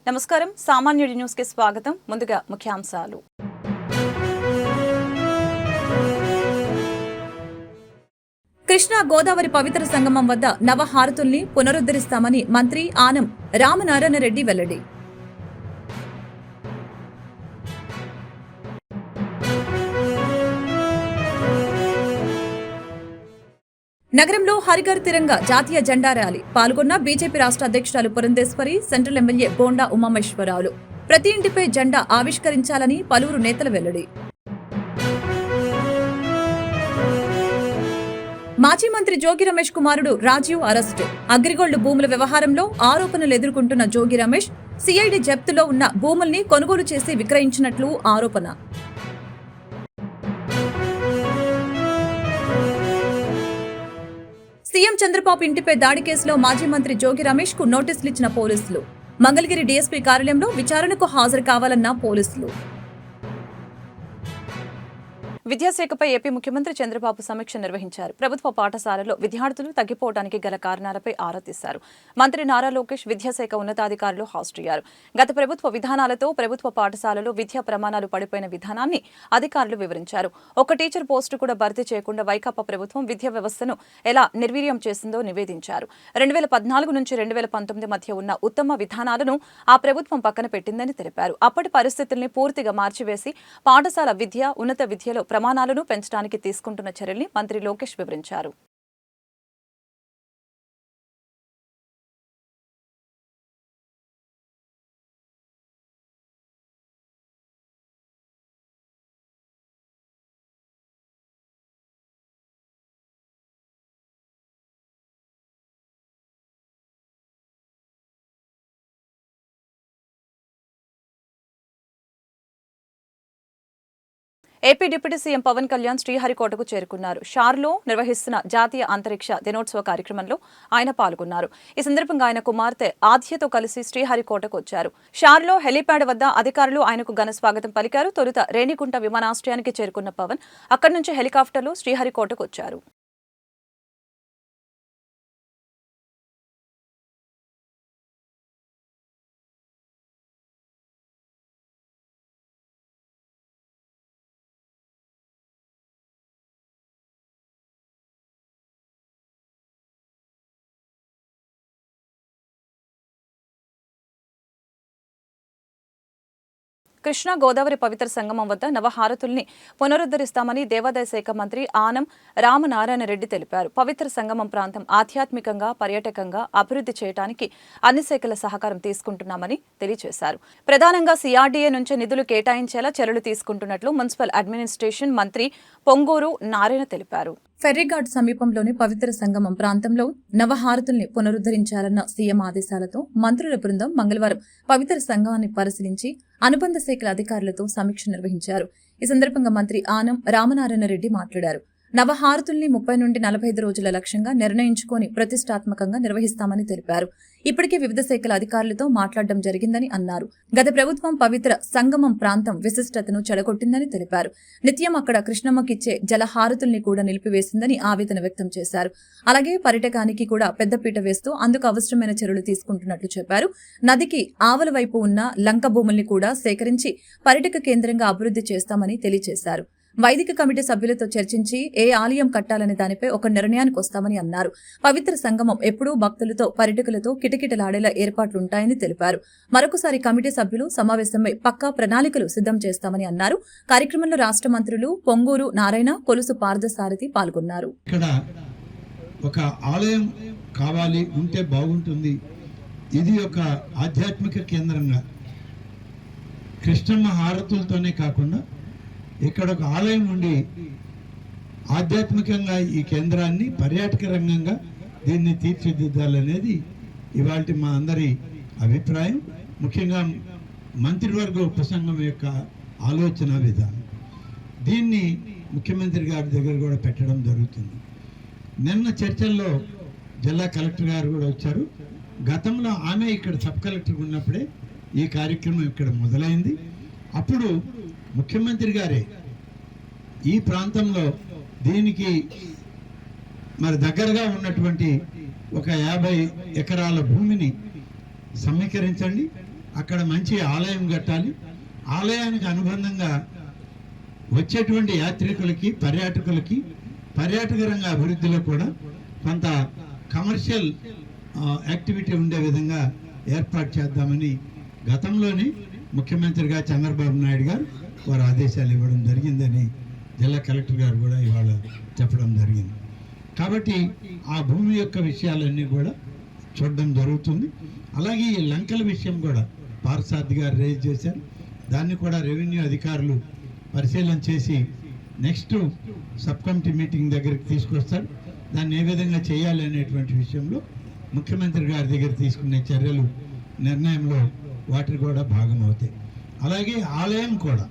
నమస్కారం సామాన్యుడి న్యూస్ కి స్వాగతం. ముందుగా ముఖ్యాంశాలు. కృష్ణా గోదావరి పవిత్ర సంగమం వద్ద నవహారతుల్ని పునరుద్ధరిస్తామని మంత్రి ఆనం రామనారాయణ రెడ్డి వెల్లడి. నగరంలో హరిఘర్ తిరంగా జాతీయ జెండా ర్యాలీ పాల్గొన్న బీజేపీ రాష్ట్ర అధ్యక్షురాలు పురంధేశ్వరి, సెంట్రల్ ఎమ్మెల్యే బోండా ఉమామేశ్వరరావులు. ప్రతి ఇంటిపై జెండా ఆవిష్కరించాలని పలువురు నేతల వెల్లడి. మాజీ మంత్రి జోగి రమేష్ కుమారుడు రాజీవ్ అరెస్టు. అగ్రిగోల్డ్ భూముల వ్యవహారంలో ఆరోపణలు ఎదుర్కొంటున్న జోగి రమేష్ సిఐడి జప్తులో ఉన్న భూముల్ని కొనుగోలు చేసి విక్రయించినట్లు ఆరోపణ. సీఎం చంద్రబాబు ఇంటిపై దాడి కేసులో మాజీ మంత్రి జోగి రమేష్ కు నోటీసులు ఇచ్చిన పోలీసులు. మంగళగిరి డీఎస్పీ కార్యాలయంలో విచారణకు హాజరు కావాలన్న పోలీసులు. విద్యాశాఖపై ఏపీ ముఖ్యమంత్రి చంద్రబాబు సమీక్ష నిర్వహించారు. ప్రభుత్వ పాఠశాలలో విద్యార్థులు తగ్గిపోవడానికి గల కారణాలపై ఆరా తీశారు. మంత్రి నారా లోకేష్ విద్యాశాఖ ఉన్నతాధికారులు హాజరయ్యారు. గత ప్రభుత్వ విధానాలతో ప్రభుత్వ పాఠశాలలో విద్యా ప్రమాణాలు పడిపోయిన విధానాన్ని అధికారులు వివరించారు. ఒక టీచర్ పోస్టు కూడా భర్తీ చేయకుండా వైకాపా ప్రభుత్వం విద్యా వ్యవస్థను ఎలా నిర్వీర్యం చేసిందో నివేదించారు. 2014 నుంచి 2019 మధ్య ఉన్న ఉత్తమ విధానాలను ఆ ప్రభుత్వం పక్కన పెట్టిందని తెలిపారు. అప్పటి పరిస్థితుల్ని పూర్తిగా మార్చివేసి పాఠశాల విద్య, ఉన్నత విద్యలో ప్రమాణాలను పెంచడానికి తీసుకుంటున్న చర్యల్ని మంత్రి లోకేష్ వివరించారు. AP deputy CM Pawan Kalyan శ్రీహరికోటకు చేరుకున్నారు. షార్లో నిర్వహిస్తున్న జాతీయ అంతరిక్ష దినోత్సవ కార్యక్రమంలో ఆయన పాల్గొన్నారు. ఈ సందర్భంగా ఆయన కుమార్తె ఆద్యతో కలిసి శ్రీహరికోటకు వచ్చారు. షార్లో హెలీప్యాడ్ వద్ద అధికారులు ఆయనకు ఘన స్వాగతం పలికారు. తొలుత రేణిగుంట విమానాశ్రయానికి చేరుకున్న పవన్ అక్కడి నుంచి హెలికాప్టర్లో శ్రీహరికోటకు వచ్చారు. కృష్ణా గోదావరి పవిత్ర సంగమం వద్ద నవహారతుల్ని పునరుద్ధరిస్తామని దేవాదాయ శాఖ మంత్రి ఆనం రామనారాయణ రెడ్డి తెలిపారు. పవిత్ర సంగమం ప్రాంతం ఆధ్యాత్మికంగా, పర్యాటకంగా అభివృద్ధి చేయడానికి అన్ని శాఖల సహకారం తీసుకుంటున్నామని తెలియజేశారు. ప్రధానంగా సిఆర్డీఏ నుంచి నిధులు కేటాయించేలా చర్యలు తీసుకుంటున్నట్లు మున్సిపల్ అడ్మినిస్ట్రేషన్ మంత్రి పొంగూరు నారాయణ తెలిపారు. ఫెర్రీఘాట్ సమీపంలోని పవిత్ర సంగమం ప్రాంతంలో నవహారతుల్ని పునరుద్ధరించాలన్న సీఎం ఆదేశాలతో మంత్రుల బృందం మంగళవారం పవిత్ర సంగమాన్ని పరిశీలించి అనుబంధ శాఖల అధికారులతో సమీక్ష నిర్వహించారు. ఈ సందర్భంగా మంత్రి ఆనం రామనారాయణ రెడ్డి మాట్లాడారు. నవహారతుల్ని 30 నుండి 45 రోజుల లక్ష్యంగా నిర్ణయించుకొని ప్రతిష్టాత్మకంగా నిర్వహిస్తామని తెలిపారు. ఇప్పటికే వివిధ శాఖల అధికారులతో మాట్లాడడం జరిగిందని అన్నారు. గత ప్రభుత్వం పవిత్ర సంగమం ప్రాంతం విశిష్టతను చెడగొట్టిందని తెలిపారు. నిత్యం అక్కడ కృష్ణమ్మకిచ్చే జలహారతుల్ని కూడా నిలిపివేసిందని ఆవేదన వ్యక్తం చేశారు. అలాగే పర్యాటకానికి కూడా పెద్దపీట వేస్తూ అందుకు అవసరమైన చర్యలు తీసుకుంటున్నట్లు చెప్పారు. నదికి ఆవల వైపు ఉన్న లంక భూముల్ని కూడా సేకరించి పర్యాటక కేంద్రంగా అభివృద్ధి చేస్తామని తెలియజేశారు. వైదిక కమిటీ సభ్యులతో చర్చించి ఏ ఆలయం కట్టాలనే దానిపై ఒక నిర్ణయానికి వస్తామని అన్నారు. పవిత్ర సంగమం ఎప్పుడూ భక్తులతో, పర్యాటకులతో కిటకిటలాడేలా ఏర్పాట్లుంటాయని తెలిపారు. మరొకసారి కమిటీ సభ్యులు సమావేశమై పక్కా ప్రణాళికలు సిద్ధం చేస్తామని అన్నారు. కార్యక్రమంలో రాష్ట్ర మంత్రులు పొంగూరు నారాయణ, కొలుసు పార్థసారథి పాల్గొన్నారు. ఇక్కడ ఒక ఆలయం కావాలి, ఉంటే బాగుంటుంది. ఇది ఒక ఆధ్యాత్మిక కేంద్రంగా కృష్ణమ్మ హారతులతోనే కాకుండా ఇక్కడ ఒక ఆలయం ఉండి ఆధ్యాత్మికంగా ఈ కేంద్రాన్ని పర్యాటక రంగంగా దీన్ని తీర్చిదిద్దాలనేది ఇవాళ మా అందరి అభిప్రాయం. ముఖ్యంగా మంత్రివర్గ ఉపసంఘం యొక్క ఆలోచన విధానం. దీన్ని ముఖ్యమంత్రి గారి దగ్గర కూడా పెట్టడం జరుగుతుంది. నిన్న చర్చల్లో జిల్లా కలెక్టర్ గారు కూడా వచ్చారు. గతంలో ఆమె ఇక్కడ సబ్ కలెక్టర్ ఉన్నప్పుడే ఈ కార్యక్రమం ఇక్కడ మొదలైంది. అప్పుడు ముఖ్యమంత్రి గారే ఈ ప్రాంతంలో దీనికి మరి దగ్గరగా ఉన్నటువంటి ఒక 50 ఎకరాల భూమిని సమీకరించండి, అక్కడ మంచి ఆలయం కట్టాలి. ఆలయానికి అనుబంధంగా వచ్చేటువంటి యాత్రికులకి, పర్యాటక రంగ అభివృద్ధిలో కూడా కొంత కమర్షియల్ యాక్టివిటీ ఉండే విధంగా ఏర్పాటు చేద్దామని గతంలోనే ముఖ్యమంత్రిగా చంద్రబాబు నాయుడు గారు వారు ఆదేశాలు ఇవ్వడం జరిగిందని జిల్లా కలెక్టర్ గారు కూడా ఇవాళ చెప్పడం జరిగింది. కాబట్టి ఆ భూమి యొక్క విషయాలన్నీ కూడా చూడడం జరుగుతుంది. అలాగే ఈ లంకల విషయం కూడా పార్సారథి గారు రేజ్ చేశారు. దాన్ని కూడా రెవెన్యూ అధికారులు పరిశీలన చేసి నెక్స్ట్ సబ్ కమిటీ మీటింగ్ దగ్గరికి తీసుకొస్తారు. దాన్ని ఏ విధంగా చేయాలి అనేటువంటి విషయంలో ముఖ్యమంత్రి గారి దగ్గర తీసుకునే చర్యలు నిర్ణయంలో వాటిని కూడా భాగం అవుతాయి. అలాగే ఆలయం కూడా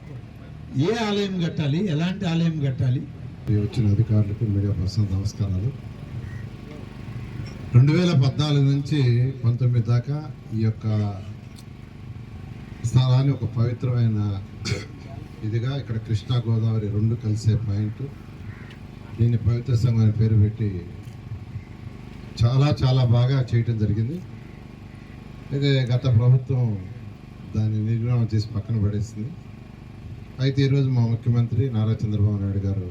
ఏ ఆలయం కట్టాలి, ఎలాంటి ఆలయం కట్టాలి. వచ్చిన అధికారులకు, మీడియా పర్సన్ నమస్కారాలు. 2014 నుంచి 19 దాకా ఈ యొక్క స్థలాన్ని ఒక పవిత్రమైన ఇదిగా ఇక్కడ కృష్ణా గోదావరి రెండు కలిసే పాయింట్, దీన్ని పవిత్ర సంఘం అనే పేరు పెట్టి చాలా బాగా చేయటం జరిగింది. అయితే గత ప్రభుత్వం దాన్ని నిర్మాణం చేసి పక్కన పడేసింది. అయితే ఈరోజు మా ముఖ్యమంత్రి నారా చంద్రబాబు నాయుడు గారు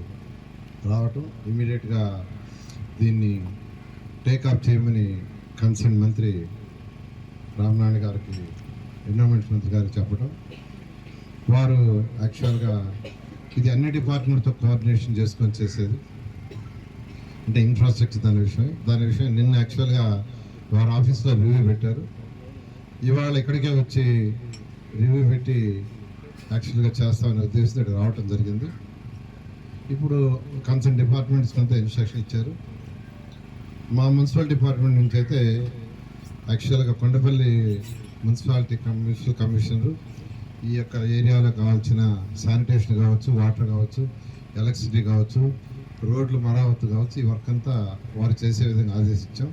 రావటం, ఇమీడియట్గా దీన్ని టేకాఫ్ చేయమని కన్సర్న్ మంత్రి రామనారాయణ గారికి, ఎన్విరాన్మెంట్ మంత్రి గారికి చెప్పడం, వారు యాక్చువల్గా ఇది అన్ని డిపార్ట్మెంట్తో కోఆర్డినేషన్ చేసుకొని చేసేది, అంటే ఇన్ఫ్రాస్ట్రక్చర్ దాని విషయం నిన్న యాక్చువల్గా వారి ఆఫీస్లో రివ్యూ పెట్టారు. ఇవాళ ఇక్కడికే వచ్చి రివ్యూ పెట్టి యాక్చువల్గా చేస్తామనే ఉద్దేశంతో రావటం జరిగింది. ఇప్పుడు కన్సర్న్ డిపార్ట్మెంట్స్కి అంతా ఇన్స్ట్రక్షన్ ఇచ్చారు. మా మున్సిపల్ డిపార్ట్మెంట్ నుంచి అయితే యాక్చువల్గా కొండపల్లి మున్సిపాలిటీ కమిషనరు ఈ యొక్క ఏరియాలో కావాల్సిన శానిటేషన్ కావచ్చు, వాటర్ కావచ్చు, ఎలక్ట్రిసిటీ కావచ్చు, రోడ్లు మరామత్తు కావచ్చు, ఈ వర్క్ అంతా వారు చేసే విధంగా ఆదేశించాం.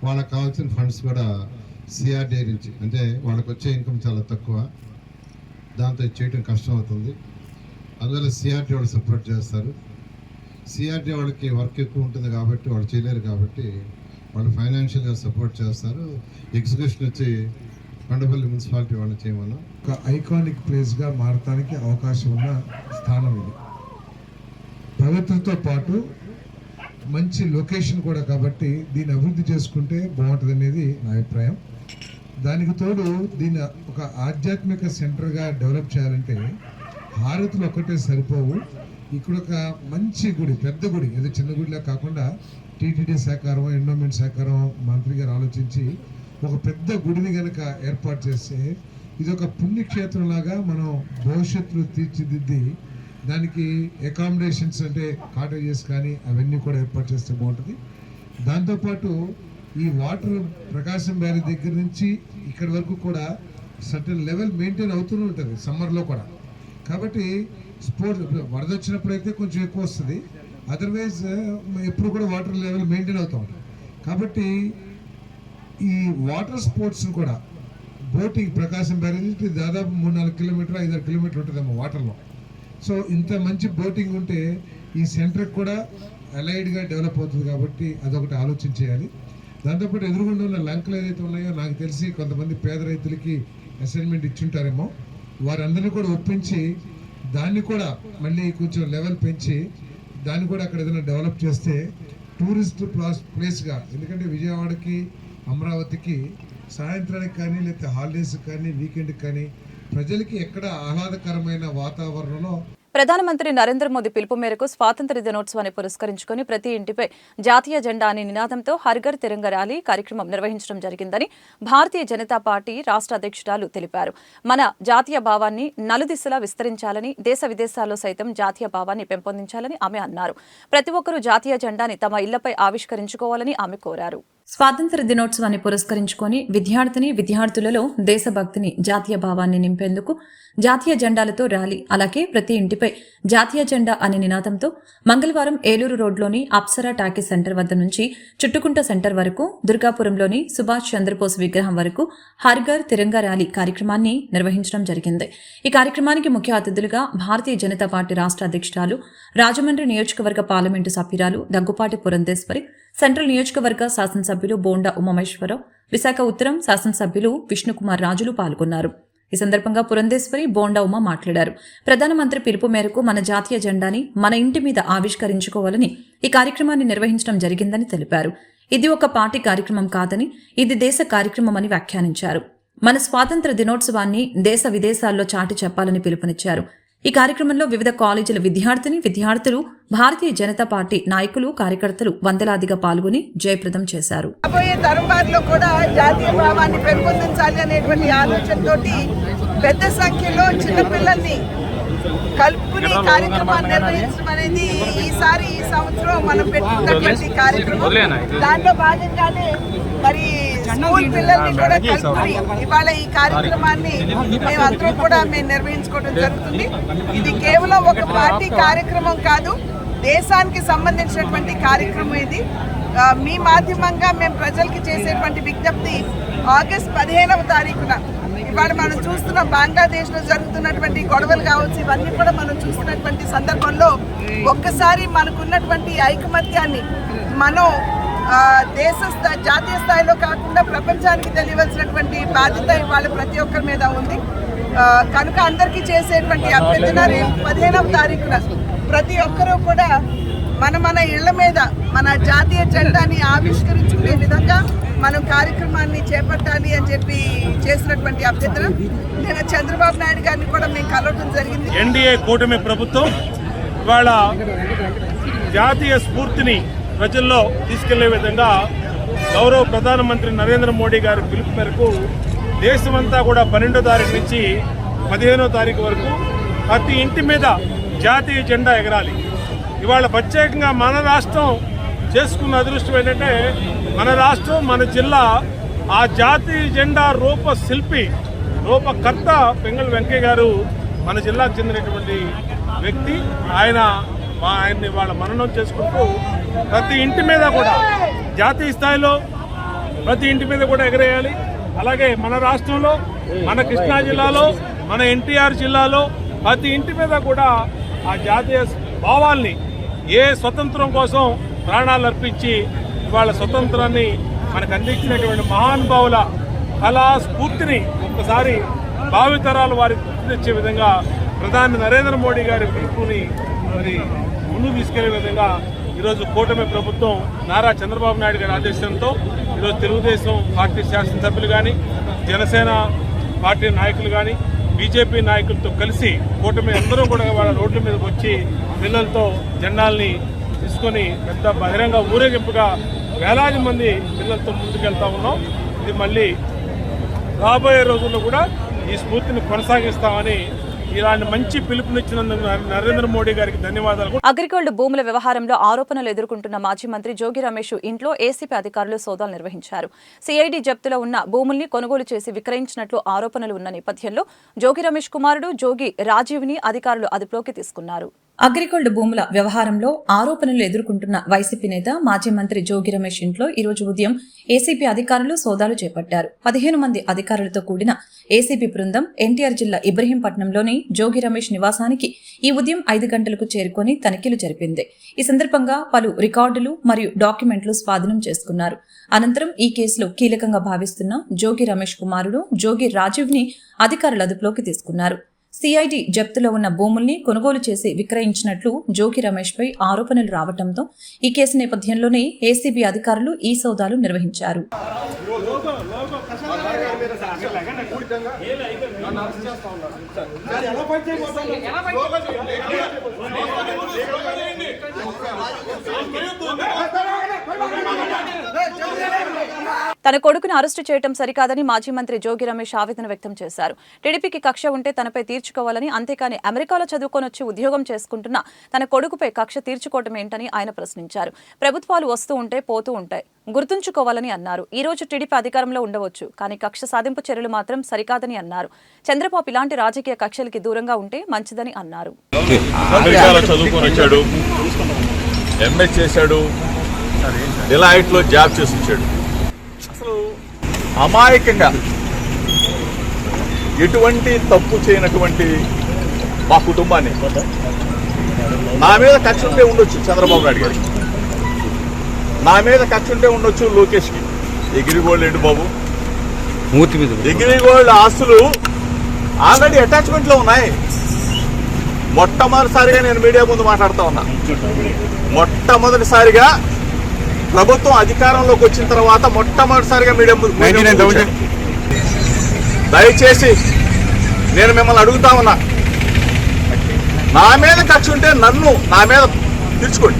వాళ్ళకి కావాల్సిన ఫండ్స్ కూడా సిఆర్డీ నుంచి, అంటే వాళ్ళకి వచ్చే ఇన్కమ్ చాలా తక్కువ, దాంతో చేయడం కష్టం అవుతుంది. అందువల్ల సిఆర్డీ వాళ్ళు సపోర్ట్ చేస్తారు. సిఆర్డీ వాళ్ళకి వర్క్ ఎక్కువ ఉంటుంది కాబట్టి వాళ్ళు చేయలేరు, కాబట్టి వాళ్ళు ఫైనాన్షియల్గా సపోర్ట్ చేస్తారు. ఎగ్జిక్యూషన్ వచ్చి కొండపల్లి మున్సిపాలిటీ వాళ్ళని చేయమన్నా. ఒక ఐకానిక్ ప్లేస్గా మారటానికి అవకాశం ఉన్న స్థానం ఇది. పవిత్రతో పాటు మంచి లొకేషన్ కూడా, కాబట్టి దీన్ని అభివృద్ధి చేసుకుంటే బాగుంటుంది అనేది నా అభిప్రాయం. దానికి తోడు దీన్ని ఒక ఆధ్యాత్మిక సెంటర్గా డెవలప్ చేయాలంటే హారతులు ఒక్కటే సరిపోవు. ఇక్కడ ఒక మంచి గుడి, పెద్ద గుడి, ఏదో చిన్న గుడిలా కాకుండా టీటీడీ సహకారం, ఎండోమెంట్ సహకారం మంత్రి గారు ఆలోచించి ఒక పెద్ద గుడిని కనుక ఏర్పాటు చేస్తే ఇది ఒక పుణ్యక్షేత్రం లాగా మనం భవిష్యత్తులో తీర్చిదిద్ది దానికి అకామిడేషన్స్ అంటే కాటేజెస్ కానీ అవన్నీ కూడా ఏర్పాటు చేస్తే బాగుంటుంది. దాంతోపాటు ఈ వాటర్ ప్రకాశం వ్యాలీ దగ్గర నుంచి ఇక్కడి వరకు కూడా సర్టన్ లెవెల్ మెయింటైన్ అవుతూనే ఉంటుంది సమ్మర్లో కూడా. కాబట్టి స్పోర్ట్స్ వరద వచ్చినప్పుడు అయితే కొంచెం ఎక్కువ వస్తుంది, అదర్వైజ్ ఎప్పుడు కూడా వాటర్ లెవెల్ మెయింటైన్ అవుతూ ఉంటుంది. కాబట్టి ఈ వాటర్ స్పోర్ట్స్ కూడా బోటింగ్ ప్రకాశం బ్యారేజ్ నుంచి దాదాపు 3-4 కిలోమీటర్ 5-6 కిలోమీటర్లు ఉంటుందేమో వాటర్లో. సో ఇంత మంచి బోటింగ్ ఉంటే ఈ సెంటర్ కూడా అలైడ్గా డెవలప్ అవుతుంది, కాబట్టి అదొకటి ఆలోచన చేయాలి. దాంతోపాటు ఎదురుగుండా ఉన్న లంకలు ఏదైతే ఉన్నాయో నాకు తెలిసి కొంతమంది పేద రైతులకి అసైన్మెంట్ ఇచ్చుంటారేమో, వారందరినీ కూడా ఒప్పించి దాన్ని కూడా మళ్ళీ కొంచెం లెవెల్ పెంచి దాన్ని కూడా అక్కడ ఏదైనా డెవలప్ చేస్తే టూరిస్ట్ ప్లేస్గా, ఎందుకంటే విజయవాడకి అమరావతికి సాయంత్రానికి కానీ లేకపోతే హాలిడేస్కి కానీ వీకెండ్కి కానీ ప్రజలకి ఎక్కడ ఆహ్లాదకరమైన వాతావరణంలో. ప్రధానమంత్రి నరేంద్ర మోదీ పిలుపు మేరకు స్వాతంత్ర్య దినోత్సవాన్ని పురస్కరించుకుని ప్రతి ఇంటిపై జాతీయ జెండా అనే నినాదంతో హర్ఘర్ తిరంగా ర్యాలీ కార్యక్రమం నిర్వహించడం జరిగిందని భారతీయ జనతా పార్టీ రాష్ట్ర అధ్యక్షురాలు తెలిపారు. మన జాతీయ భావాన్ని నలుదిశలా విస్తరించాలని, దేశ విదేశాల్లో సైతం జాతీయ భావాన్ని పెంపొందించాలని ఆమె అన్నారు. ప్రతి ఒక్కరూ జాతీయ జెండాని తమ ఇళ్లపై ఆవిష్కరించుకోవాలని ఆమె కోరారు. స్వాతంత్ర్య దినోత్సవాన్ని పురస్కరించుకొని విద్యార్థులలో దేశభక్తిని, జాతీయ భావాన్ని నింపేందుకు జాతీయ జెండాలతో ర్యాలీ, అలాగే ప్రతి ఇంటిపై జాతీయ జెండా అనే నినాదంతో మంగళవారం ఏలూరు రోడ్లోని అప్సరా టాకీ సెంటర్ వద్ద నుంచి చుట్టుకుంట సెంటర్ వరకు, దుర్గాపురంలోని సుభాష్ చంద్రబోస్ విగ్రహం వరకు హర్ఘర్ తిరంగా ర్యాలీ కార్యక్రమాన్ని నిర్వహించడం జరిగింది. ఈ కార్యక్రమానికి ముఖ్య అతిథులుగా భారతీయ జనతా పార్టీ రాష్ట్ర అధ్యక్షురాలు, రాజమండ్రి నియోజకవర్గ పార్లమెంటు సభ్యురాలు దగ్గుపాటి పురంధేశ్వరి, సెంట్రల్ నియోజకవర్గ శాసనసభ్యులు బోండా ఉమామేశ్వరరావు, విశాఖ ఉత్తరం శాసనసభ్యులు విష్ణుకుమార్ రాజులు పాల్గొన్నారు. ఈ సందర్భంగా పురంధేశ్వరి, బోండా ఉమ మాట్లాడారు. ప్రధానమంత్రి పిలుపు మేరకు మన జాతీయ జెండాని మన ఇంటి మీద ఆవిష్కరించుకోవాలని ఈ కార్యక్రమాన్ని నిర్వహించడం జరిగిందని తెలిపారు. ఇది ఒక పార్టీ కార్యక్రమం కాదని, ఇది దేశ కార్యక్రమమని వ్యాఖ్యానించారు. మన స్వాతంత్ర దినోత్సవాన్ని దేశ విదేశాల్లో చాటి చెప్పాలని పిలుపునిచ్చారు. ఈ కార్యక్రమంలో వివిధ కాలేజీల విద్యార్థులు, భారతీయ జనతా పార్టీ నాయకులు, కార్యకర్తలు వందలాదిగా పాల్గొని జయప్రదం చేశారు. రాబోయే తరంలో కూడా జాతీయ భావాన్ని పెంపొందించాలి అనేటువంటి ఆలోచనతోటి పెద్ద సంఖ్యలో చిన్నపిల్లల్ని కలుపుకునే కార్యక్రమాన్ని నిర్వహించడం అనేది ఈ సంవత్సరం మనం పెట్టుకున్నటువంటి కార్యక్రమం. దాంట్లో భాగంగానే మరి స్కూల్ పిల్లల్ని కూడా కలుపుకుని ఇవాళ ఈ కార్యక్రమాన్ని మేమందరం కూడా నిర్వహించుకోవడం జరుగుతుంది. ఇది కేవలం ఒక పార్టీ కార్యక్రమం కాదు, దేశానికి సంబంధించినటువంటి కార్యక్రమం ఇది. మీ మాధ్యమంగా మేము ప్రజలకి చేసేటువంటి విజ్ఞప్తి, ఆగస్టు 15వ తారీఖున ఇవాళ మనం చూస్తున్న బంగ్లాదేశ్లో జరుగుతున్నటువంటి గొడవలు కావచ్చు, ఇవన్నీ కూడా మనం చూస్తున్నటువంటి సందర్భంలో ఒక్కసారి మనకున్నటువంటి ఐకమత్యాన్ని మనం జాతీయ స్థాయిలో కాకుండా ప్రపంచానికి తెలియవలసినటువంటి బాధ్యత ఇవాళ ప్రతి ఒక్కరి మీద ఉంది. కనుక అందరికీ చేసేటువంటి అభ్యర్థన రేపు 15వ తారీఖున ప్రతి ఒక్కరూ కూడా మన ఇళ్ల మీద మన జాతీయ జెండాని ఆవిష్కరించుకునే విధంగా మనం కార్యక్రమాన్ని చేపట్టాలి అని చెప్పి చేసినటువంటి అభ్యర్థన. నేను చంద్రబాబు నాయుడు గారిని కూడా మేము కలవడం జరిగింది. ఎన్డీఏ కూటమి ప్రభుత్వం ఇవాళ జాతీయ స్ఫూర్తిని ప్రజల్లో తీసుకెళ్లే విధంగా గౌరవ ప్రధానమంత్రి నరేంద్ర మోడీ గారి పిలుపు మేరకు దేశమంతా కూడా 12వ తారీఖు నుంచి 15వ తారీఖు వరకు ప్రతి ఇంటి మీద జాతీయ జెండా ఎగరాలి. ఇవాళ ప్రత్యేకంగా మన రాష్ట్రం చేసుకున్న అదృష్టం ఏంటంటే, మన రాష్ట్రం, మన జిల్లా ఆ జాతీయ జెండా రూపకర్త పింగళి వెంకయ్య గారు మన జిల్లాకు చెందినటువంటి వ్యక్తి. ఆయన్ని వాళ్ళ మననం చేసుకుంటూ ప్రతి ఇంటి మీద కూడా జాతీయ స్థాయిలో ప్రతి ఇంటి మీద కూడా ఎగరేయాలి. అలాగే మన రాష్ట్రంలో, మన కృష్ణా జిల్లాలో, మన ఎన్టీఆర్ జిల్లాలో ప్రతి ఇంటి మీద కూడా ఆ జాతీయ భావాల్ని, ఏ స్వతంత్రం కోసం ప్రాణాలు అర్పించి ఇవాళ స్వతంత్రాన్ని మనకు అందించినటువంటి మహానుభావుల కళా స్ఫూర్తిని ఒక్కసారి భావితరాలు వారికి గుర్తు తెచ్చే విధంగా ప్రధాని నరేంద్ర మోడీ గారి పిలుపుని మరి ముందుకు తీసుకెళ్లే విధంగా ఈరోజు కూటమి ప్రభుత్వం నారా చంద్రబాబు నాయుడు గారి ఆదేశంతో ఈరోజు తెలుగుదేశం పార్టీ శాసనసభ్యులు కానీ, జనసేన పార్టీ నాయకులు కానీ, బీజేపీ నాయకులతో కలిసి కూటమి అందరూ కూడా వాళ్ళ రోడ్ల మీదకి వచ్చి పిల్లలతో జెండాల్ని తీసుకొని పెద్ద బహిరంగ ఊరేగింపుగా వేలాది మంది పిల్లలతో ముందుకెళ్తా ఉన్నాం. ఇది మళ్ళీ రాబోయే రోజుల్లో కూడా ఈ స్ఫూర్తిని కొనసాగిస్తామని, ఇలాంటి మంచి పిలుపునిచ్చినందుకు నరేంద్ర మోడీ గారికి ధన్యవాదాలు. అగ్రిగోల్డ్ భూముల వ్యవహారంలో ఆరోపణలు ఎదుర్కొంటున్న మాజీ మంత్రి జోగి రమేష్ ఇంట్లో ఏసీపీ అధికారులు సోదాలు నిర్వహించారు. సిఐడి జప్తులో ఉన్న భూముల్ని కొనుగోలు చేసి విక్రయించినట్లు ఆరోపణలు ఉన్న నేపథ్యంలో జోగి రమేష్ కుమారుడు జోగి రాజీవ్ని అధికారులు అదుపులోకి తీసుకున్నారు. అగ్రిగోల్డ్ భూముల వ్యవహారంలో ఆరోపణలు ఎదుర్కొంటున్న వైసీపీ నేత మాజీ మంత్రి జోగి రమేష్ ఇంట్లో ఈ రోజు ఉదయం ఏసీపీ అధికారులు సోదాలు చేపట్టారు. 15 మంది అధికారులతో కూడిన ఏసీపీ బృందం ఎన్టీఆర్ జిల్లా ఇబ్రహీంపట్నంలోని జోగి రమేష్ నివాసానికి ఈ ఉదయం 5 గంటలకు చేరుకొని తనిఖీలు జరిపింది. ఈ సందర్భంగా పలు రికార్డులు మరియు డాక్యుమెంట్లు స్వాధీనం చేసుకున్నారు. అనంతరం ఈ కేసులో కీలకంగా భావిస్తున్న జోగి రమేష్ కుమారుడు జోగి రాజీవ్ని అధికారులు అదుపులోకి తీసుకున్నారు. సిఐడి జప్తులో ఉన్న భూముల్ని కొనుగోలు చేసి విక్రయించినట్లు జోగి రమేష్ పై ఆరోపణలు రావడంతో ఈ కేసు నేపథ్యంలోనే ఏసీబీ అధికారులు ఈ సోదాలు నిర్వహించారు. తన కొడుకును అరెస్టు చేయడం సరికాదని మాజీ మంత్రి జోగి రమేష్ ఆవేదన వ్యక్తం చేశారు. టీడీపీకి కక్ష ఉంటే తనపై తీర్చుకోవాలని, అంతేకాని అమెరికాలో చదువుకొనొచ్చి ఉద్యోగం చేసుకుంటున్న తన కొడుకుపై కక్ష తీర్చుకోవటం ఏంటని ఆయన ప్రశ్నించారు. ప్రభుత్వాలు వస్తూ ఉంటే పోతూ ఉంటాయి, గుర్తుంచుకోవాలని అన్నారు. ఈ రోజు టీడీపీ అధికారంలో ఉండవచ్చు, కానీ కక్ష సాధింపు చర్యలు మాత్రం సరికాదని అన్నారు. చంద్రబాబు ఇలాంటి రాజకీయ కక్షలకి దూరంగా ఉంటే మంచిదని అన్నారు. అసలు అమాయకంగా ఎటువంటి తప్పు చేయనటువంటి మా కుటుంబాన్ని నా మీద కక్ష ఉంటే ఉండొచ్చు చంద్రబాబు నాయుడు గారికి, నా మీద కక్ష ఉంటే ఉండొచ్చు లోకేష్కి. ఎగిరిగోల్డ్ ఏంటి బాబు, ఎగిరిగోల్డ్ ఆస్తులు ఆల్రెడీ అటాచ్మెంట్లో ఉన్నాయి. మొట్టమొదటిసారిగా నేను మీడియా ముందు మాట్లాడుతూ ఉన్నా. మొట్టమొదటిసారిగా ప్రభుత్వం అధికారంలోకి వచ్చిన తర్వాత మొట్టమొదటిసారిగా మీడియా ముందు దయచేసి నేను మిమ్మల్ని అడుగుతా ఉన్నా, నా మీద కక్ష ఉంటే నా మీద తీర్చుకోండి.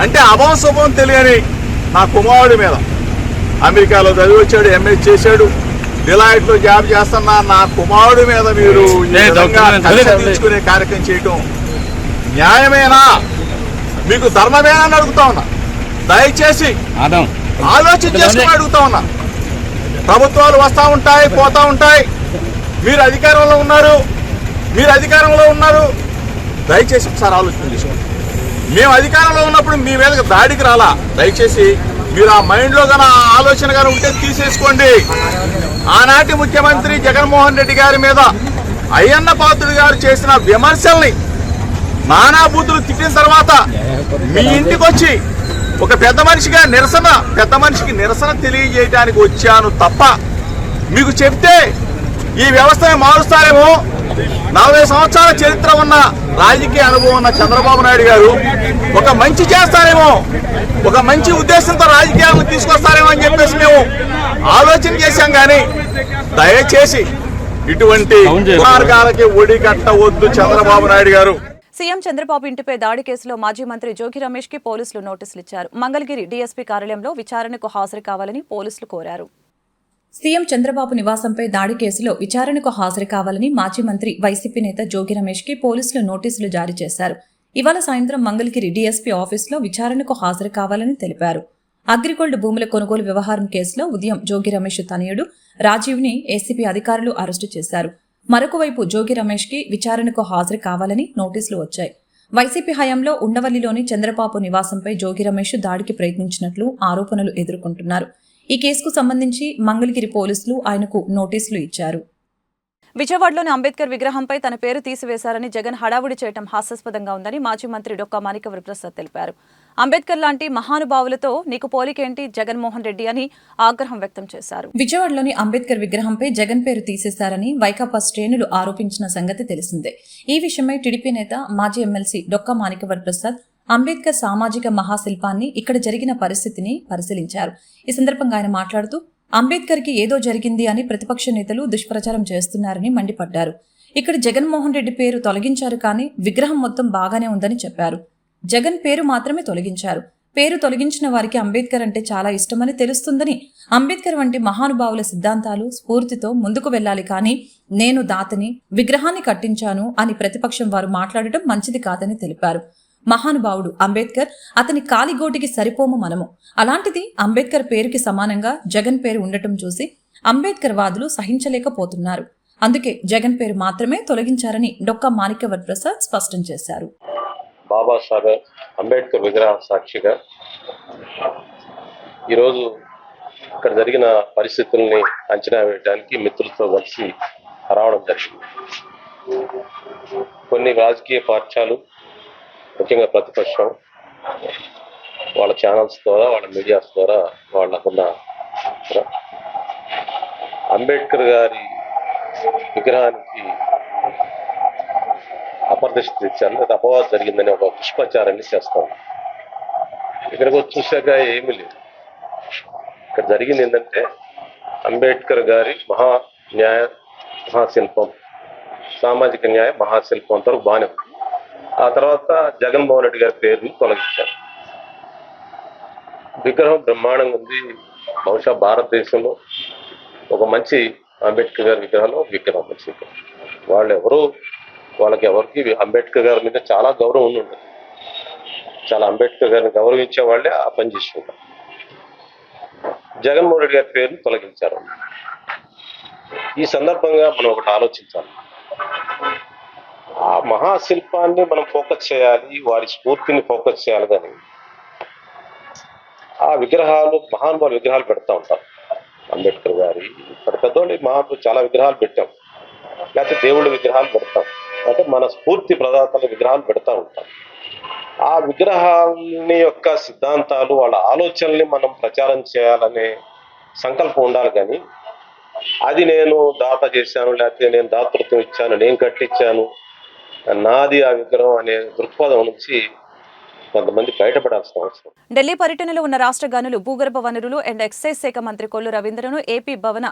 అంటే అభవం శుభం తెలియని నా కుమారుడి మీద, అమెరికాలో చదివి వచ్చాడు, ఎంఎస్ చేశాడు, డిలాయిట్లో జాబ్ చేస్తున్నా నా కుమారుడి మీద మీరు తీర్చుకునే కార్యక్రమం చేయటం న్యాయమేనా, మీకు ధర్మమేనా అని అడుగుతా ఉన్నా. దయచేసి ఆలోచన చేసుకుని అడుగుతా ఉన్నా. ప్రభుత్వాలు వస్తూ ఉంటాయి, పోతూ ఉంటాయి. మీరు అధికారంలో ఉన్నారు, దయచేసి ఒకసారి ఆలోచన చేసుకోండి. మేము అధికారంలో ఉన్నప్పుడు మీ మీద దాడికి రాలా. దయచేసి మీరు ఆ మైండ్లో కానీ ఆ ఆలోచన కానీ ఉంటే తీసేసుకోండి. ఆనాటి ముఖ్యమంత్రి జగన్మోహన్ రెడ్డి గారి మీద అయ్యన్న పాత్రుడు గారు చేసిన విమర్శల్ని నానా బూతులు తిట్టిన తర్వాత మీ ఇంటికి వచ్చి ఒక పెద్ద మనిషికి నిరసన తెలియజేయడానికి వచ్చాను తప్ప మీకు చెప్తే ఈ వ్యవస్థని మారుస్తారేమో, 40 సంవత్సరాల చరిత్ర ఉన్న రాజకీయ అనుభవం ఉన్న చంద్రబాబు నాయుడు గారు ఒక మంచి చేస్తారేమో, ఒక మంచి ఉద్దేశంతో రాజకీయాలను తీసుకొస్తారేమో అని చెప్పేసి మేము ఆలోచన చేశాం. కానీ దయచేసి ఇటువంటి మార్గాలకి ఒడి కట్టవద్దు చంద్రబాబు నాయుడు గారు. సీఎం చంద్రబాబు ఇంటిపై దాడి కేసులో మాజీ మంత్రి జోగి రమేష్ కి పోలీసులు నోటీసులు ఇచ్చారు. మంగళగిరి డీఎస్పీ కార్యాలయంలో విచారణకు హాజరు కావాలని పోలీసులు కోరారు. సీఎం చంద్రబాబు నివాసంపై దాడి కేసులో విచారణకు హాజరు కావాలని మాజీ మంత్రి వైసీపీ నేత జోగి రమేష్ కి పోలీసులు నోటీసులు జారీ చేశారు. ఇవాళ సాయంత్రం మంగళగిరి డీఎస్పీ ఆఫీసులో విచారణకు హాజరు కావాలని తెలిపారు. అగ్రిగోల్డ్ భూముల కొనుగోలు వ్యవహారం కేసులో ఉదయం జోగి రమేష్ తనయుడు రాజీవ్ని ఏసీబీ అధికారులు అరెస్టు చేశారు. మరొక వైపు జోగి రమేష్ కి విచారణకు హాజరు కావాలని నోటీసులు వచ్చాయి. వైసీపీ హయాంలో ఉండవల్లిలోని చంద్రబాబు నివాసంపై జోగి రమేష్ దాడికి ప్రయత్నించినట్లు ఆరోపణలు ఎదుర్కొంటున్నారు. ఈ కేసుకు సంబంధించి మంగళగిరి పోలీసులు ఆయనకు నోటీసులు ఇచ్చారు. విజయవాడలోని అంబేద్కర్ విగ్రహంపై తన పేరు తీసివేశారని జగన్ హడావుడి చేయడం హాస్యాస్పదంగా ఉందని మాజీ మంత్రి డొక్కా మాణిక్య వరప్రసాద్ తెలిపారు. అంబేద్కర్ లాంటి మహానుభావులతో నీకు పోలికేంటి జగన్మోహన్ రెడ్డి అని ఆగ్రహం వ్యక్తం చేశారు. విజయవాడలోని అంబేద్కర్ విగ్రహంపై జగన్ పేరు తీసేశారని వైకాపా శ్రేణులు ఆరోపించిన సంగతి తెలిసిందే. ఈ విషయమై టీడీపీ నేత మాజీ ఎమ్మెల్సీ డొక్కా మాణిక్య వరప్రసాద్ అంబేద్కర్ సామాజిక మహాశిల్పాన్ని ఇక్కడ జరిగిన పరిస్థితిని పరిశీలించారు. ఈ సందర్భంగా ఆయన మాట్లాడుతూ అంబేద్కర్ కి ఏదో జరిగింది అని ప్రతిపక్ష నేతలు దుష్ప్రచారం చేస్తున్నారని మండిపడ్డారు. ఇక్కడ జగన్మోహన్ రెడ్డి పేరు తొలగించారు కానీ విగ్రహం మొత్తం బాగానే ఉందని చెప్పారు. జగన్ పేరు మాత్రమే తొలగించారు. పేరు తొలగించిన వారికి అంబేద్కర్ అంటే చాలా ఇష్టమని తెలుస్తుందని, అంబేద్కర్ వంటి మహానుభావుల సిద్ధాంతాలు స్ఫూర్తితో ముందుకు వెళ్లాలి కానీ నేను దాతని విగ్రహాన్ని కట్టించాను అని ప్రతిపక్షం వారు మాట్లాడటం మంచిది కాదని తెలిపారు. మహానుభావుడు అంబేద్కర్, అతని కాలిగోటికి సరిపోము మనము. అలాంటిది అంబేద్కర్ పేరుకి సమానంగా జగన్ పేరు ఉండటం చూసి అంబేద్కర్ వాదులు సహించలేకపోతున్నారు. అందుకే జగన్ పేరు మాత్రమే తొలగించారని డొక్కా మాణిక్య వరప్రసాద్ స్పష్టం చేశారు. బాబాసాహెబ్ అంబేద్కర్ విగ్రహ సాక్షిగా ఈరోజు ఇక్కడ జరిగిన పరిస్థితుల్ని అంచనా వేయడానికి మిత్రులతో కలిసి రావడం జరిగింది. కొన్ని రాజకీయ పార్టీలు, ముఖ్యంగా ప్రతిపక్షం, వాళ్ళ ఛానల్స్ ద్వారా, వాళ్ళ మీడియాస్ ద్వారా వాళ్ళకున్న అంబేద్కర్ గారి విగ్రహానికి అపరిదృష్టి తెచ్చారు, లేదా అపవాదం జరిగిందని ఒక దుష్ప్రచారాన్ని చేస్తాం. ఇక్కడికి వచ్చి చూశాక ఏమీ లేదు. ఇక్కడ జరిగింది ఏంటంటే అంబేద్కర్ గారి మహాశిల్పం, సామాజిక న్యాయ మహాశిల్పం అంతవరకు బాగానే ఉంది. ఆ తర్వాత జగన్మోహన్ రెడ్డి గారి పేరుని తొలగించారు. విగ్రహం బ్రహ్మాండంగా ఉంది. బహుశా భారతదేశంలో ఒక మంచి అంబేద్కర్ గారి విగ్రహంలో విగ్రహం మంచి ఎవరికి అంబేద్కర్ గారి మీద చాలా గౌరవం ఉంటుంది. చాలా అంబేద్కర్ గారిని గౌరవించే వాళ్ళే ఆ పని చేసి ఉంటారు. జగన్మోహన్ రెడ్డి గారి పేరుని తొలగించారు. ఈ సందర్భంగా మనం ఒకటి ఆలోచించాలి. ఆ మహాశిల్పాన్ని మనం ఫోకస్ చేయాలి, వారి స్ఫూర్తిని ఫోకస్ చేయాలి. కానీ ఆ విగ్రహాలు, మహానుభావుల విగ్రహాలు పెడతా ఉంటాం. అంబేద్కర్ గారి పెద్దోళ్ళు మహానుభావులు చాలా విగ్రహాలు పెట్టాం, లేకపోతే దేవుళ్ళ విగ్రహాలు పెడతాం, అంటే మన స్ఫూర్తి ప్రదాతల విగ్రహాలు పెడతా ఉంటాం. ఆ విగ్రహాలని యొక్క సిద్ధాంతాలు, వాళ్ళ ఆలోచనల్ని మనం ప్రచారం చేయాలనే సంకల్పం ఉండాలి. కానీ అది నేను దాత చేశాను, లేకపోతే నేను దాతృత్వం ఇచ్చాను, నేను కట్టించాను, నాది ఆ విగ్రహం అనే దృక్పథం నుంచి కొంతమంది బయటపడాల్సిన అవసరం. ఢిల్లీ పర్యటనలో ఉన్న రాష్ట్ర గనులు, భూగర్భ వనరులు అండ్ ఎక్సైజ్ శాఖ మంత్రి కొల్లు రవీంద్రను ఏపీ భవన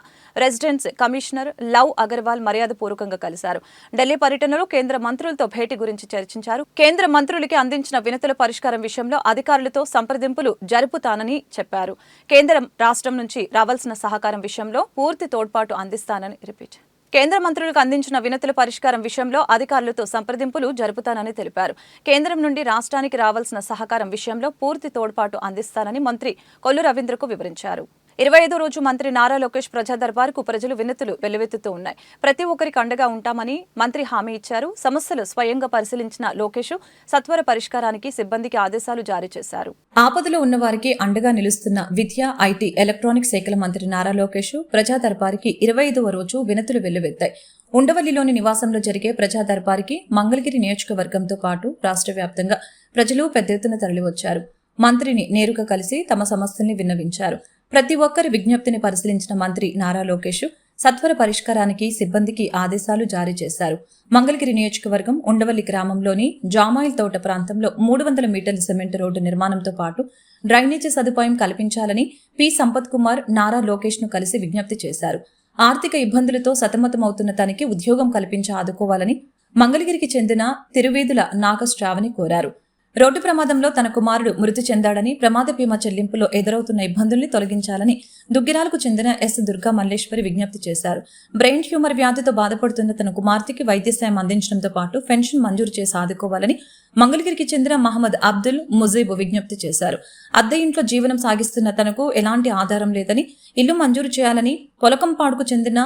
రెసిడెన్స్ కమిషనర్ లవ్ అగర్వాల్ మర్యాదపూర్వకంగా కలిశారు. ఢిల్లీ పర్యటనలో కేంద్ర మంత్రులతో భేటీ గురించి చర్చించారు. కేంద్ర మంత్రులకి అందించిన వినతుల పరిష్కారం విషయంలో అధికారులతో సంప్రదింపులు జరుపుతానని చెప్పారు. కేంద్రం రాష్ట్రం నుంచి రావాల్సిన సహకారం విషయంలో పూర్తి తోడ్పాటు అందిస్తానని రిపీట్. కేంద్ర మంత్రులకు అందించిన వినతుల పరిష్కారం విషయంలో అధికారులతో సంప్రదింపులు జరుపుతానని తెలిపారు. కేంద్రం నుండి రాష్ట్రానికి రావాల్సిన సహకారం విషయంలో పూర్తి తోడ్పాటు అందిస్తానని మంత్రి కొల్లు రవీంద్రకు వివరించారు. 25వ రోజు మంత్రి నారా లోకేష్ ప్రజా దర్బార్కు ప్రజలు వినతులు వెల్లువెత్తుతూ ఉన్నాయి. ప్రతి ఒక్కరికి అండగా ఉంటామని మంత్రి హామీ ఇచ్చారు. సమస్యలు స్వయంగా పరిశీలించిన లోకేష్ సత్వర పరిష్కారానికి సిబ్బందికి ఆదేశాలు జారీ చేశారు. ఆపదలో ఉన్న వారికి అండగా నిలుస్తున్న విద్య, ఐటీ, ఎలక్ట్రానిక్ శాఖల మంత్రి నారా లోకేష్ ప్రజా దర్బార్కి 25వ రోజు వినతులు వెల్లువెత్తాయి. ఉండవల్లిలోని నివాసంలో జరిగే ప్రజా దర్బార్కి మంగళగిరి నియోజకవర్గంతో పాటు రాష్ట్ర వ్యాప్తంగా ప్రజలు పెద్ద ఎత్తున తరలివచ్చారు. మంత్రిని నేరుగా కలిసి తమ సమస్యల్ని విన్నవించారు. ప్రతి ఒక్కరి విజ్ఞప్తిని పరిశీలించిన మంత్రి నారా లోకేష్ సత్వర పరిష్కారానికి సిబ్బందికి ఆదేశాలు జారీ చేశారు. మంగళగిరి నియోజకవర్గం ఉండవల్లి గ్రామంలోని జామాయిల్ తోట ప్రాంతంలో 300 మీటర్ల సిమెంట్ రోడ్డు నిర్మాణంతో పాటు డ్రైనేజీ సదుపాయం కల్పించాలని పి సంపత్ కుమార్ నారా లోకేష్ ను కలిసి విజ్ఞప్తి చేశారు. ఆర్థిక ఇబ్బందులతో సతమతమవుతున్న తనకి ఉద్యోగం కల్పించి ఆదుకోవాలని మంగళగిరికి చెందిన తిరువేదుల నాగశ్రావణి కోరారు. రోడ్డు ప్రమాదంలో తన కుమారుడు మృతి చెందాడని, ప్రమాద బీమా చెల్లింపులో ఎదురవుతున్న ఇబ్బందుల్ని తొలగించాలని దుగ్గిరాలకు చెందిన ఎస్ దుర్గా మల్లేశ్వరి విజ్ఞప్తి చేశారు. బ్రెయిన్ ట్యూమర్ వ్యాధితో బాధపడుతున్న తన కుమార్తెకి వైద్య సాయం అందించడంతో పాటు పెన్షన్ మంజూరు చేసి ఆదుకోవాలని మంగళగిరికి చెందిన మహమ్మద్ అబ్దుల్ ముజీబ్ విజ్ఞప్తి చేశారు. అద్దె ఇంట్లో జీవనం సాగిస్తున్న తనకు ఎలాంటి ఆధారం లేదని, ఇల్లు మంజూరు చేయాలని పొలకంపాడుకు చెందిన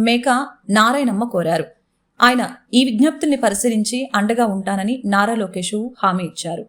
మేక నారాయణమ్మ కోరారు. ఆయన ఈ విజ్ఞప్తుల్ని పరిశీలించి అండగా ఉంటానని నారా లోకేష్ హామీ ఇచ్చారు.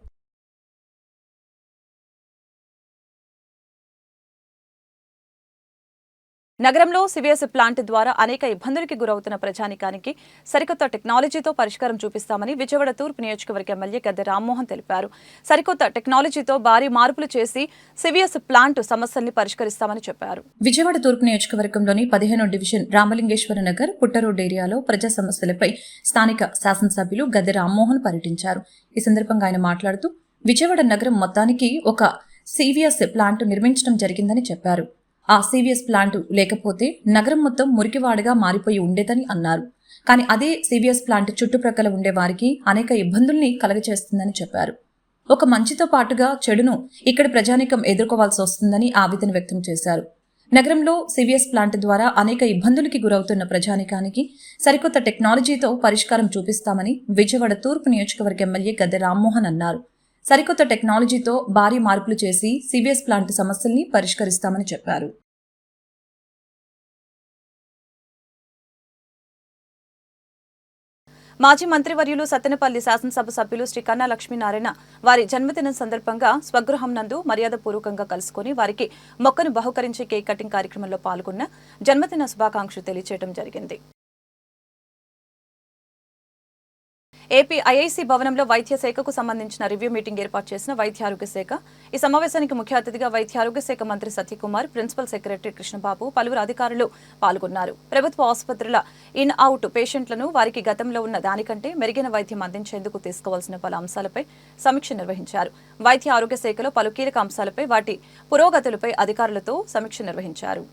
నగరంలో సివిఎస్ ప్లాంట్ ద్వారా అనేక ఇబ్బందులకి గురవుతున్న ప్రజానికానికి సరికొత్త టెక్నాలజీతో పరిష్కారం చూపిస్తామని విజయవాడ తూర్పు నియోజకవర్గ ఎమ్మెల్యే గద్దె రామ్మోహన్ తెలిపారు. సరికొత్త టెక్నాలజీతో భారీ మార్పులు చేసి సివిఎస్ ప్లాంట్ సమస్యల్ని పరిష్కరిస్తామని చెప్పారు. విజయవాడ తూర్పు నియోజకవర్గంలోని 15వ డివిజన్ రామలింగేశ్వర నగర్ పుట్టరోడ్ ఏరియాలో ప్రజా సమస్యలపై స్థానిక శాసనసభ్యులు గద్దె రామ్మోహన్ పర్యటించారు. ఈ సందర్భంగా ఆయన మాట్లాడుతూ విజయవాడ నగరం మొత్తానికి ఒక సివిఎస్ ప్లాంట్ నిర్మించడం జరిగిందని చెప్పారు. ఆ సివిఎస్ ప్లాంట్ లేకపోతే నగరం మొత్తం మురికివాడగా మారిపోయి ఉండేదని అన్నారు. కానీ అదే సివిఎస్ ప్లాంట్ చుట్టుప్రక్కల ఉండే వారికి అనేక ఇబ్బందుల్ని కలగచేస్తుందని చెప్పారు. ఒక మంచితో పాటుగా చెడును ఇక్కడ ప్రజానీకం ఎదుర్కోవాల్సి వస్తుందని ఆవేదన వ్యక్తం చేశారు. నగరంలో సివిఎస్ ప్లాంట్ ద్వారా అనేక ఇబ్బందులకి గురవుతున్న ప్రజానీకానికి సరికొత్త టెక్నాలజీతో పరిష్కారం చూపిస్తామని విజయవాడ తూర్పు నియోజకవర్గ ఎమ్మెల్యే గద్దె రామ్మోహన్ అన్నారు. సరికొత్త టెక్నాలజీతో భారీ మార్పులు చేసి సివిఎస్ ప్లాంట్ సమస్యల్ని పరిష్కరిస్తామని చెప్పారు. మాజీ మంత్రివర్యులు సత్తెనపల్లి శాసనసభ సభ్యులు శ్రీ కన్నా లక్ష్మీనారాయణ వారి జన్మదినం సందర్భంగా స్వగృహం నందు మర్యాదపూర్వకంగా కలుసుకుని వారికి మొక్కను బహుకరించి కేక్ కటింగ్ కార్యక్రమంలో పాల్గొన్న జన్మదిన శుభాకాంక్షలు తెలియజేయడం జరిగింది. ఏపీ ఐఐసీ భవనంలో వైద్య శాఖకు సంబంధించిన రివ్యూ మీటింగ్ ఏర్పాటు చేసిన వైద్య ఆరోగ్య శాఖ. ఈ సమావేశానికి ముఖ్య అతిథిగా వైద్య ఆరోగ్య శాఖ మంత్రి సత్యకుమార్, ప్రిన్సిపల్ సెక్రటరీ కృష్ణబాబు, పలువురు అధికారులు పాల్గొన్నారు. ప్రభుత్వ ఆసుపత్రుల ఇన్ అవుట్ పేషెంట్లను వారికి గతంలో ఉన్న దానికంటే మెరుగైన వైద్యం అందించేందుకు తీసుకోవాల్సిన పలు అంశాలపై సమీక్ష నిర్వహించారు. వైద్య ఆరోగ్య శాఖలో పలు కీలక అంశాలపై వాటి పురోగతులపై అధికారులతో సమీక్ష నిర్వహించారు.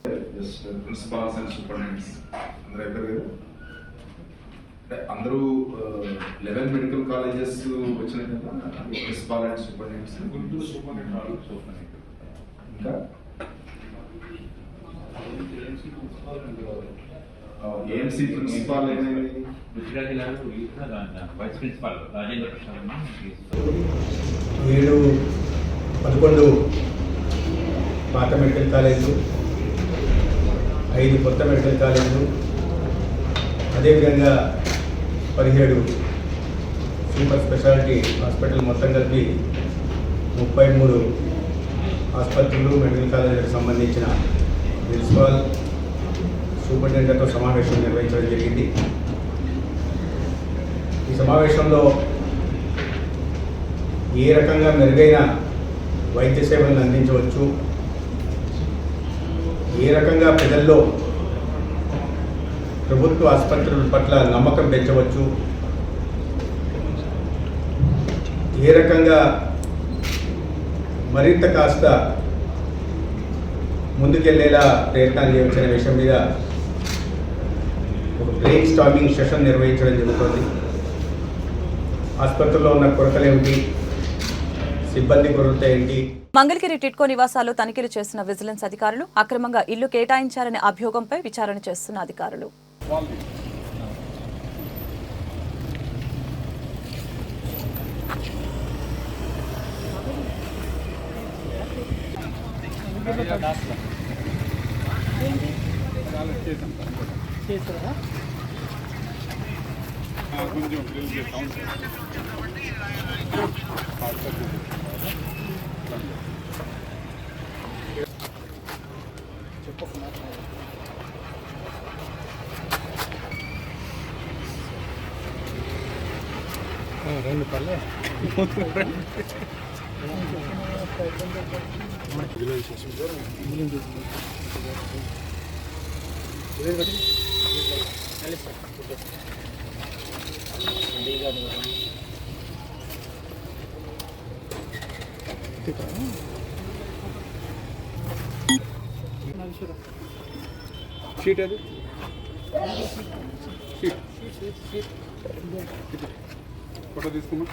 అందరూ 11 మెడికల్ కాలేజెస్ వచ్చినాయి కదా, principal and superintendents, Guntur superintendent ఇంకా ఏఎంసీ ప్రిన్సిపాల్ అనేది వైస్ ప్రిన్సిపాల్ రాజేంద్ర ప్రసాద్. 7-11 పాత మెడికల్ కాలేజీలు, 5 కొత్త మెడికల్ కాలేజీలు, అదేవిధంగా 17 సూపర్ స్పెషాలిటీ హాస్పిటల్, మొత్తం కలిపి 33 ఆసుపత్రులు, మెడికల్ కాలేజీలకు సంబంధించిన ప్రిన్సిపాల్, సూపరింటెండెంట్తో సమావేశం నిర్వహించడం జరిగింది. ఈ సమావేశంలో ఏ రకంగా మెరుగైన వైద్య సేవలను అందించవచ్చు, ఏ రకంగా ప్రజల్లో ప్రభుత్వ ఆసుపత్రుల పట్ల నమ్మకం పెంచవచ్చు, ఏ రకంగా మరింత కాస్త ముందుకెళ్లేలా ప్రయత్నాలు చేయవచ్చనే విషయం మీద ఒక బ్రెయిన్ స్టార్మింగ్ సెషన్ నిర్వహించడం జరుగుతుంది. ఆసుపత్రుల్లో ఉన్న కొరతలేమిటి, సిబ్బంది కొరత ఏంటి? మంగళగిరి టిట్కో నివాసాల్లో తనిఖీలు చేస్తున్న విజిలెన్స్ అధికారులు అక్రమంగా ఇల్లు కేటాయించారనే అభియోగంపై విచారణ చేస్తున్న అధికారులు. షీట్ అది ఫోటో తీసుకున్నా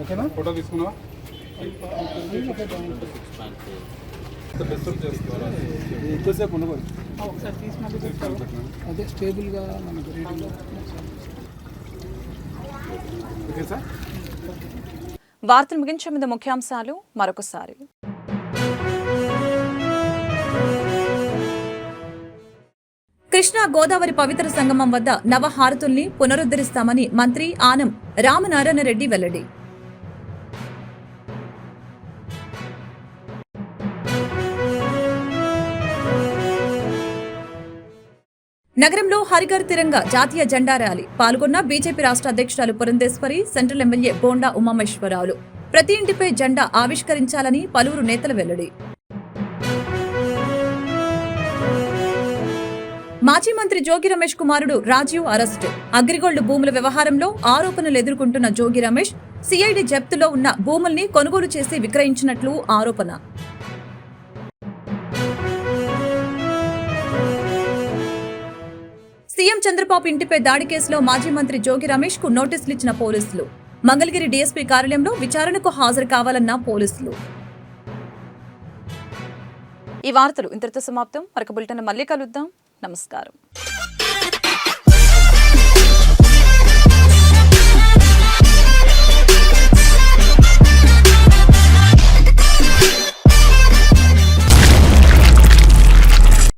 ఓకేనా? ఫోటో తీసుకున్నావా? ఎక్కువసేపు ఉండకూడదు. అదే స్టేబుల్గా మనకు ఓకే సార్. వార్తలు ముగించే ముందు ముఖ్యాంశాలు మరొకసారి. కృష్ణా గోదావరి పవిత్ర సంగమం వద్ద నవహారతుల్ని పునరుద్ధరిస్తామని మంత్రి ఆనం రామనారాయణ రెడ్డి వెల్లడి. నగరంలో హరిఘర్ తిరంగా జాతీయ జెండా ర్యాలీ పాల్గొన్న బీజేపీ రాష్ట్ర అధ్యక్షురాలు పురంధేశ్వరి, సెంట్రల్ ఎమ్మెల్యే బోండా ఉమామేశ్వరరావులు. ప్రతి ఇంటిపై జెండా ఆవిష్కరించాలని పలువురు నేతల వెల్లడి. మాజీ మంత్రి జోగి రమేష్ కుమారుడు రాజీవ్ అరెస్టు. అగ్రిగోల్డ్ భూముల వ్యవహారంలో ఆరోపణలు ఎదుర్కొంటున్న జోగి రమేష్ సిఐడి జప్తులో ఉన్న భూముల్ని కొనుగోలు చేసి విక్రయించినట్లు ఆరోపణ. సీఎం చంద్రబాబు ఇంటిపై దాడి కేసులో మాజీ మంత్రి జోగి రమేష్ కు నోటీసులు ఇచ్చిన పోలీసులు. మంగళగిరి డీఎస్పీ కార్యాలయంలో విచారణకు హాజరు కావాలన్న పోలీసులు. ఈ వార్తలు ఇంతటితో సమాప్తం. మరొక బులెటిన్ మళ్ళీ కలుద్దాం. నమస్కారం.